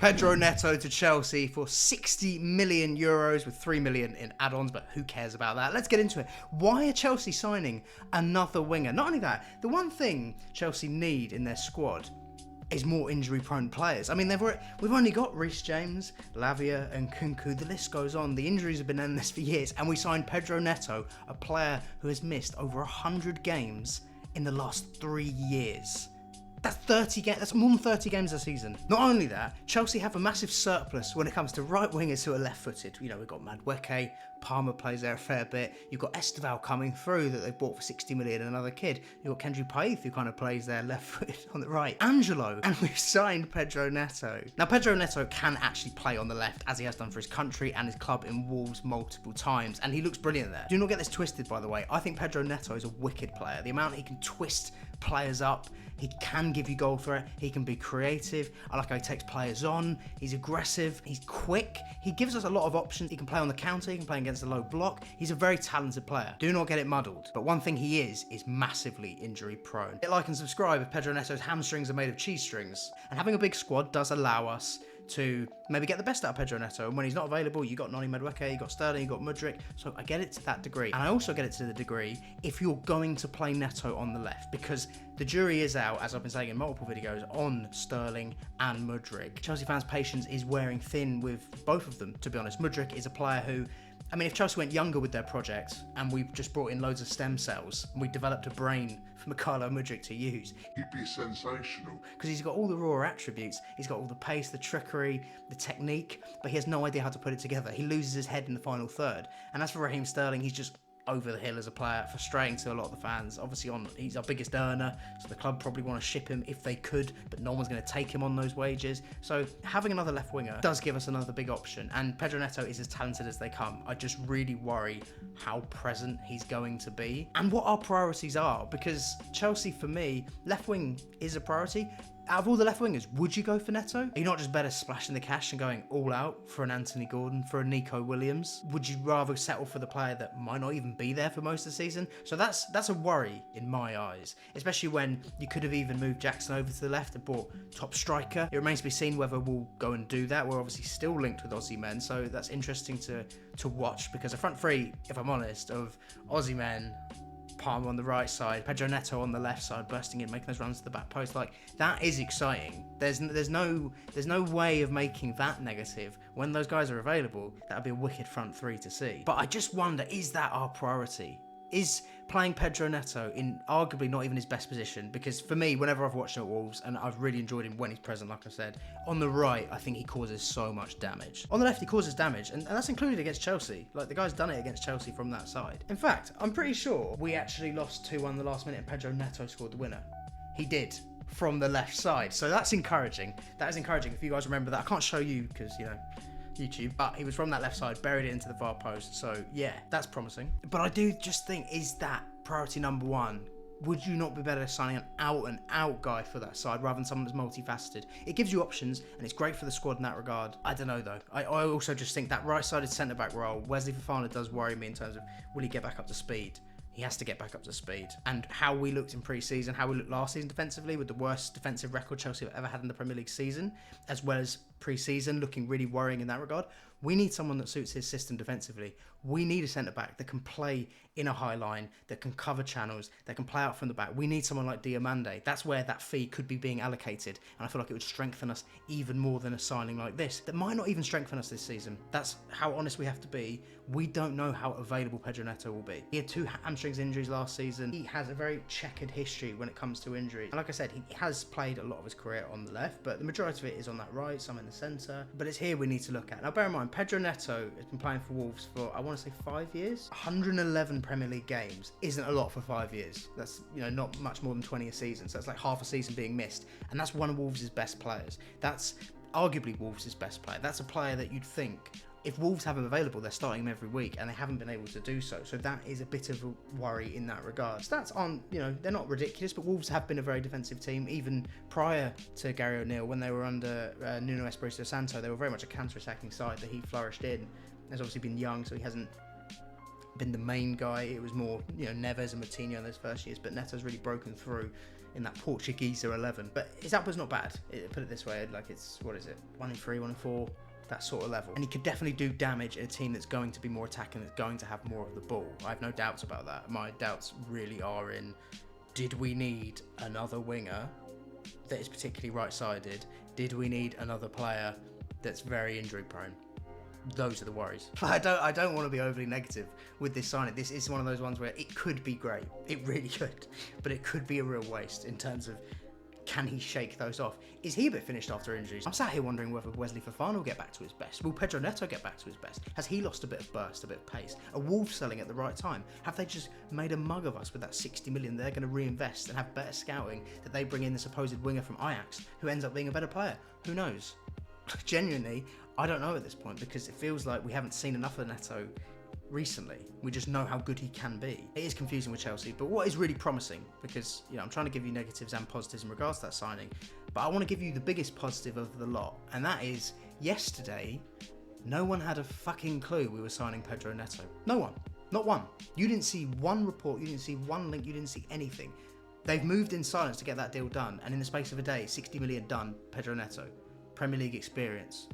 Pedro Neto to Chelsea for 60 million euros with 3 million in add-ons, but who cares about that? Let's get into it. Why are Chelsea signing another winger? Not only that, the one thing Chelsea need in their squad is more injury-prone players. I mean, we've only got Reece James, Lavia and Kunku. The list goes on. The injuries have been endless for years, and we signed Pedro Neto, a player who has missed over 100 games in the last 3 years. That's 30 games. That's more than 30 games a season. Not only that, Chelsea have a massive surplus when it comes to right wingers who are left-footed. You know, we've got Madueke, Palmer plays there a fair bit. You've got Esteval coming through that they've bought for 60 million, and another kid. You've got Kendry Paith who kind of plays there left-footed on the right. Angelo, and we've signed Pedro Neto. Now, Pedro Neto can actually play on the left, as he has done for his country and his club in Wolves multiple times, and he looks brilliant there. Do not get this twisted, by the way. I think Pedro Neto is a wicked player. The amount he can twist players up, he can give you goal threat, he can be creative. I like how he takes players on, he's aggressive, he's quick, he gives us a lot of options. He can play on the counter, he can play against the low block. He's a very talented player. Do not get it muddled. But one thing he is massively injury prone. Hit like and subscribe if Pedro Neto's hamstrings are made of cheese strings. And having a big squad does allow us to maybe get the best out of Pedro Neto, and when he's not available, you got Noni Madueke, you got Sterling, you got Mudryk. So I get it to that degree, and I also get it to the degree if you're going to play Neto on the left, because the jury is out, as I've been saying in multiple videos, on Sterling and Mudryk. Chelsea fans' patience is wearing thin with both of them, to be honest. Mudryk is a player who, I mean, if Chelsea went younger with their project and we just brought in loads of stem cells and we developed a brain for Mykhailo Mudryk to use, he'd be sensational. Because he's got all the raw attributes. He's got all the pace, the trickery, the technique, but he has no idea how to put it together. He loses his head in the final third. And as for Raheem Sterling, he's just over the hill as a player, frustrating to a lot of the fans. Obviously, he's our biggest earner, so the club probably want to ship him if they could, but no one's going to take him on those wages. So having another left winger does give us another big option, and Pedro Neto is as talented as they come. I just really worry how present he's going to be and what our priorities are, because Chelsea, for me, left wing is a priority. Out of all the left wingers, would you go for Neto? Are you not just better splashing the cash and going all out for an Anthony Gordon, for a Nico Williams? Would you rather settle for the player that might not even be there for most of the season? So that's a worry in my eyes, especially when you could have even moved Jackson over to the left and brought top striker. It remains to be seen whether we'll go and do that. We're obviously still linked with Aussie men, so that's interesting to watch, because a front three, if I'm honest, of Aussie men, Palmer on the right side, Pedro Neto on the left side, bursting in, making those runs to the back post. Like, that is exciting. There's no way of making that negative. When those guys are available, that would be a wicked front three to see. But I just wonder, is that our priority? Is playing Pedro Neto in arguably not even his best position? Because for me, whenever I've watched him at Wolves, and I've really enjoyed him when he's present, like I said, on the right, I think he causes so much damage. On the left, he causes damage, and that's included against Chelsea. Like, the guy's done it against Chelsea from that side. In fact, I'm pretty sure we actually lost 2-1 the last minute and Pedro Neto scored the winner. He did, from the left side. So that's encouraging. That is encouraging. If you guys remember that, I can't show you because, you know, YouTube, but he was from that left side, buried it into the far post. So yeah, that's promising. But I do just think, is that priority number one? Would you not be better signing an out and out guy for that side rather than someone that's multifaceted? It gives you options and it's great for the squad in that regard. I don't know though. I also just think that right-sided centre-back role, Wesley Fofana does worry me in terms of, will he get back up to speed? He has to get back up to speed. And how we looked in pre-season, how we looked last season defensively, with the worst defensive record Chelsea have ever had in the Premier League season, as well as pre-season, looking really worrying in that regard. We need someone that suits his system defensively. We need a centre-back that can play in a high line, that can cover channels, that can play out from the back. We need someone like Diomande. That's where that fee could be being allocated, and I feel like it would strengthen us even more than a signing like this. That might not even strengthen us this season. That's how honest we have to be. We don't know how available Pedro Neto will be. He had 2 hamstrings injuries last season. He has a very checkered history when it comes to injuries. And like I said, he has played a lot of his career on the left, but the majority of it is on that right, some in the centre. But it's here we need to look at. Now bear in mind, Pedro Neto has been playing for Wolves for, I want to say, 5 years. 111 Premier League games isn't a lot for 5 years. That's, you know, not much more than 20 a season. So that's like half a season being missed. And that's one of Wolves' best players. That's arguably Wolves' best player. That's a player that you'd think, if Wolves have him available, they're starting him every week, and they haven't been able to do so. So that is a bit of a worry in that regard. Stats aren't, you know, they're not ridiculous, but Wolves have been a very defensive team, even prior to Gary O'Neill. When they were under Nuno Espirito Santo, they were very much a counter-attacking side that he flourished in. He's obviously been young, so he hasn't been the main guy. It was more, you know, Neves and Moutinho in those first years, but Neto's really broken through in that Portuguese 11. But his output's not bad. Put it this way, like it's, what is it, 1 in 3, 1 in 4, that sort of level. And he could definitely do damage in a team that's going to be more attacking, that's going to have more of the ball. I have no doubts about that. My doubts really are in, did we need another winger that is particularly right-sided? Did we need another player that's very injury prone? Those are the worries. I don't want to be overly negative with this signing. This is one of those ones where it could be great. It really could. But it could be a real waste in terms of, can he shake those off? Is he a bit finished after injuries? I'm sat here wondering whether Wesley Fofana will get back to his best. Will Pedro Neto get back to his best? Has he lost a bit of burst, a bit of pace? Are Wolves selling at the right time? Have they just made a mug of us with that 60 million they're going to reinvest and have better scouting, that they bring in the supposed winger from Ajax who ends up being a better player? Who knows? Genuinely, I don't know at this point, because it feels like we haven't seen enough of Neto recently. We just know how good he can be. It is confusing with Chelsea, but what is really promising, because I'm trying to give you negatives and positives in regards to that signing, but I want to give you the biggest positive of the lot, and that is, yesterday, no one had a fucking clue we were signing Pedro Neto. No one. Not one. You didn't see one report, you didn't see one link, you didn't see anything. They've moved in silence to get that deal done, and in the space of a day, 60 million done, Pedro Neto. Premier League experience.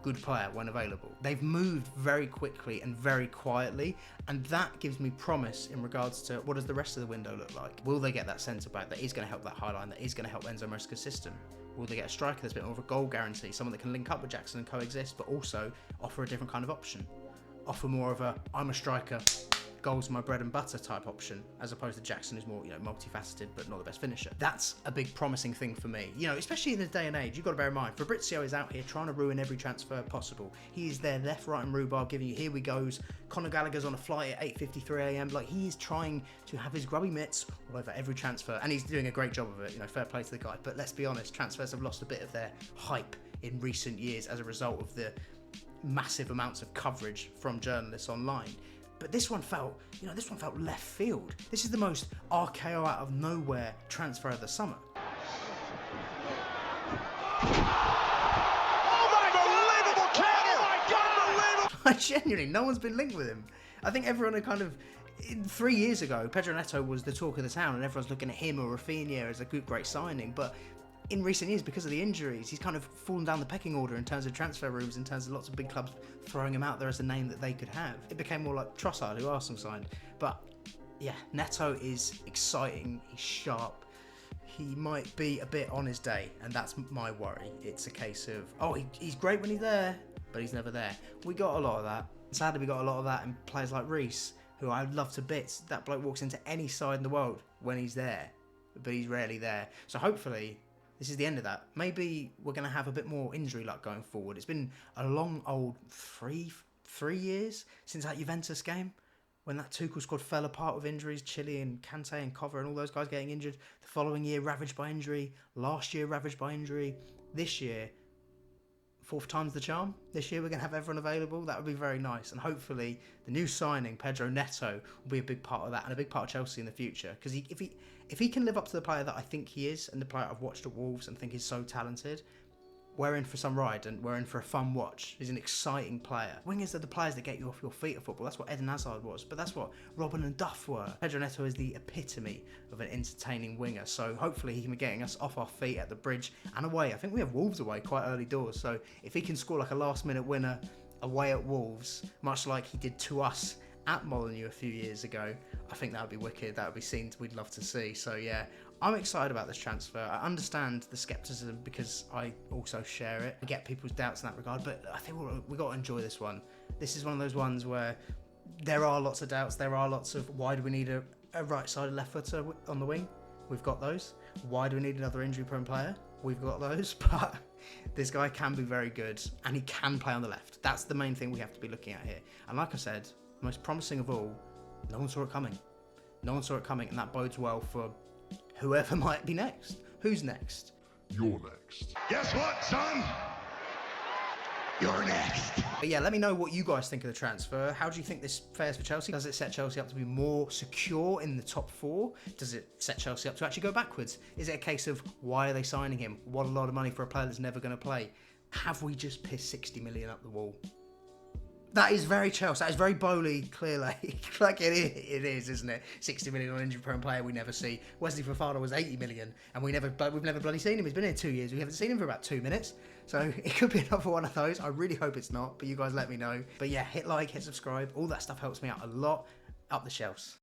Good player when available. They've moved very quickly and very quietly, and that gives me promise in regards to what does the rest of the window look like. Will they get that centre back that is going to help that high line, that is going to help Enzo Maresca's system? Will they get a striker that's a bit more of a goal guarantee, someone that can link up with Jackson and coexist, but also offer a different kind of option? Offer more of a, I'm a striker, goals my bread and butter type option, as opposed to Jackson, who's more, multifaceted but not the best finisher. That's a big promising thing for me. Especially in this day and age, you've got to bear in mind, Fabrizio is out here trying to ruin every transfer possible. He is there left, right and rhubarb giving you, here we goes, Conor Gallagher's on a flight at 8:53am, like he is trying to have his grubby mitts all over every transfer, and he's doing a great job of it, fair play to the guy. But let's be honest, transfers have lost a bit of their hype in recent years as a result of the massive amounts of coverage from journalists online. But this one felt left field. This is the most RKO out of nowhere transfer of the summer. Unbelievable counter! Oh my God, unbelievable! Genuinely, no one's been linked with him. I think everyone had 3 years ago, Pedro Neto was the talk of the town, and everyone's looking at him or Rafinha as a great signing. But in recent years, because of the injuries, he's kind of fallen down the pecking order in terms of transfer rooms, in terms of lots of big clubs throwing him out there as a name that they could have. It became more like Trossard, who Arsenal signed. But yeah, Neto is exciting, he's sharp. He might be a bit on his day, and that's my worry. It's a case of, he's great when he's there, but he's never there. We got a lot of that. Sadly, we got a lot of that in players like Reece, who I love to bits. That bloke walks into any side in the world when he's there, but he's rarely there. So hopefully, this is the end of that. Maybe we're going to have a bit more injury luck going forward. It's been a long old three years since that Juventus game, when that Tuchel squad fell apart with injuries, Chile and Kante and Cover and all those guys getting injured. The following year, ravaged by injury. Last year, ravaged by injury. This year, fourth time's the charm. This year, we're going to have everyone available. That would be very nice. And hopefully, the new signing, Pedro Neto, will be a big part of that and a big part of Chelsea in the future. Because if he can live up to the player that I think he is, and the player I've watched at Wolves and think is so talented, we're in for some ride and we're in for a fun watch. He's an exciting player. Wingers are the players that get you off your feet at football. That's what Eden Hazard was, but that's what Robin and Duff were. Pedro Neto is the epitome of an entertaining winger, so hopefully he can be getting us off our feet at the Bridge and away. I think we have Wolves away quite early doors, so if he can score like a last minute winner away at Wolves, much like he did to us at Molineux a few years ago, I think that would be wicked. That would be scenes we'd love to see. So yeah, I'm excited about this transfer. I understand the skepticism because I also share it. I get people's doubts in that regard, but I think we've got to enjoy this one. This is one of those ones where there are lots of doubts. There are lots of, why do we need a right-sided left footer on the wing? We've got those. Why do we need another injury-prone player? We've got those. But this guy can be very good, and he can play on the left. That's the main thing we have to be looking at here. And like I said, most promising of all, no one saw it coming. No one saw it coming, and that bodes well for whoever might be next. Who's next? You're next. Guess what, son? You're next. But yeah, let me know what you guys think of the transfer. How do you think this fares for Chelsea? Does it set Chelsea up to be more secure in the top four? Does it set Chelsea up to actually go backwards? Is it a case of, why are they signing him? What a lot of money for a player that's never going to play? Have we just pissed 60 million up the wall? That is very Chelsea. That is very Bowley, clearly. Like it is, isn't it? 60 million on injury-prone player we never see. Wesley Fofana was 80 million, and we've never bloody seen him. He's been here 2 years. We haven't seen him for about 2 minutes. So it could be another one of those. I really hope it's not, but you guys let me know. But yeah, hit like, hit subscribe. All that stuff helps me out a lot. Up the shelves.